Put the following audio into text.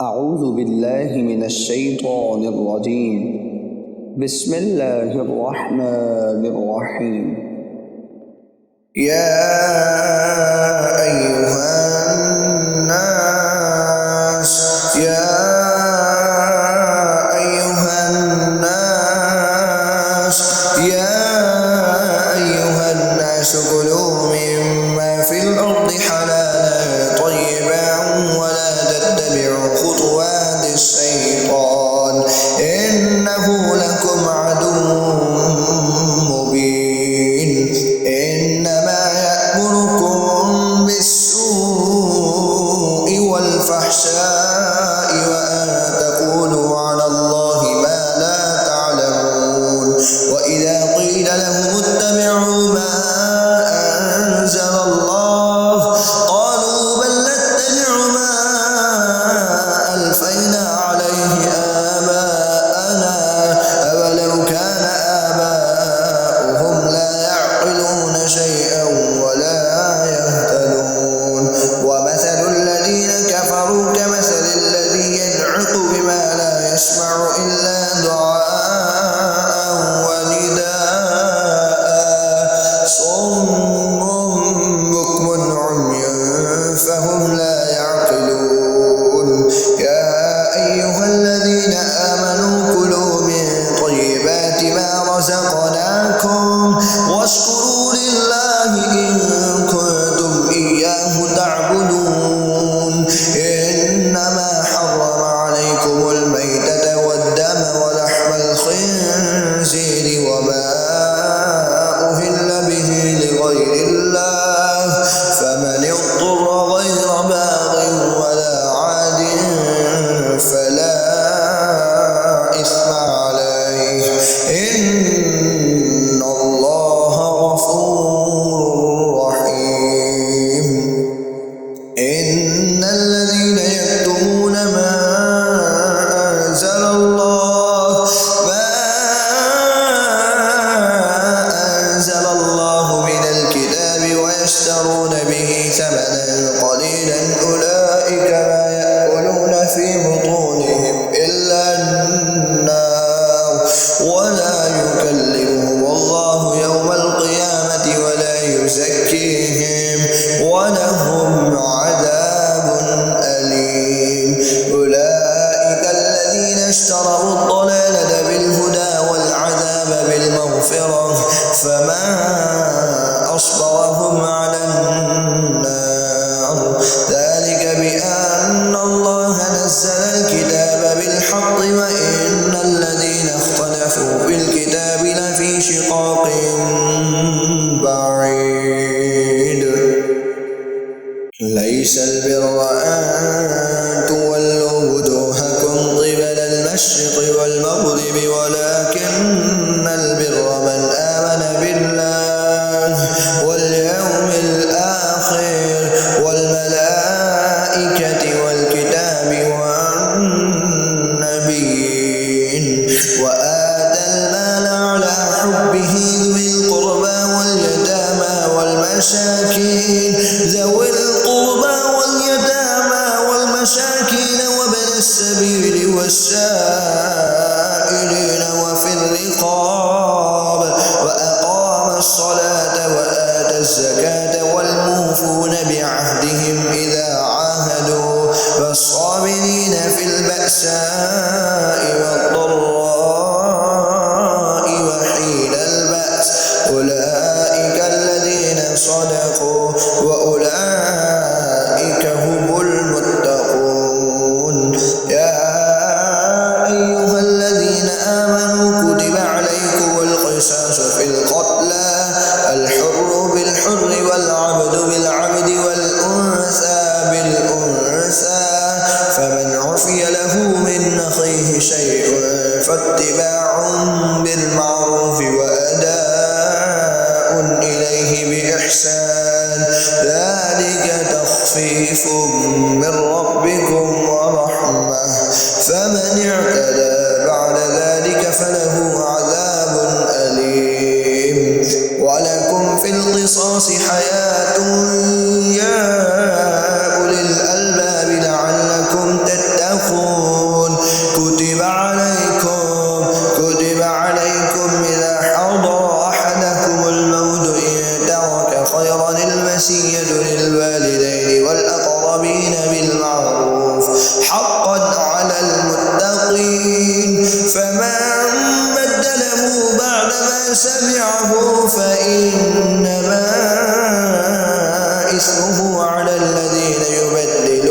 أعوذ بالله من الشيطان الرجيم. بسم الله الرحمن الرحيم. يا أيها الناس كلوا مما في الأرض حلالا طيبا ولا تتبعوا خطوات الشيطان إنه لكم عدو مبين. إنما يأمركم بالسوء والفحشاء وأن تقولوا على الله ما لا تعلمون. وإذا قيل لهم اتبعوا ما أنزل الله قالوا بل نتبع ما ألفينا عليه آباءنا أولو كان آباؤهم لا يعقلون شيئا ولا يهتدون. ومثل الذين كفروا كمثل الذي ينعق بما لا يسمع إلا دعاء ونداء صم بكم عمي فهم لا يعقلون. يا أيها الذين آمنوا كلوا من طيبات ما رزقناكم واشكروا لله إن كنتم إياه تعبدون. إنما حرم عليكم الميتة والدم ولحم الخنزير وما أهل به لغير الله فمن اضطر غير باغ ولا عاد فلا إثم عليه إن الله غفور رحيم. إن الذين يكتمون ما أنزل الله من الكتاب ويشترون به ثمنا قليلا أولئك ما يأكلون في بطونهم إلا النار ولا يكلمهم الله يوم القيامة ولا يزكيهم ولهم عذاب أليم. أولئك الذين اشتروا الضلالة بالهدى والعذاب بالمغفرة فما أصبرهم على النار. ذلك بأن الله نزل الكتاب بالحق وإن الذين اختلفوا في الكتاب لفي شقاق بعيد. ليس البر أن تولوا وجوهكم قبل المشرق والمغرب ولكن البر من آمن بالله واليوم الآخر والملائكة والكتاب والنبيين وآتى المال على حبه ذوي القربى واليتامى والمساكين وابن السبيل والسائلين وفي الرقاب وأقام الصلاة وآتى الزكاة والموفون بعهدهم إذا عاهدوا والصابرين في البأساء والضراء وحين البأس أولئك الذين صدقوا وأولئك هم المتقون. يا أيها الذين آمنوا كتب عليكم القصاص في القتلى الحر بالحر والعبد بالعبد والأنثى بالأنثى فمن عفي له من أخيه شيء فاتباع بالمعروف وأداء إليه بإحسان ذلك تخفيف من ربكم ورحمة فمن اعتدى بعد ذلك فله عذاب أليم. ولكم في القصاص حياة يا أولي الألباب لعلكم تتقون. الأقربين بالمعروف حقا على المتقين فمن بدله بعدما سمعه فإنما إثمه على الذين يبدلونه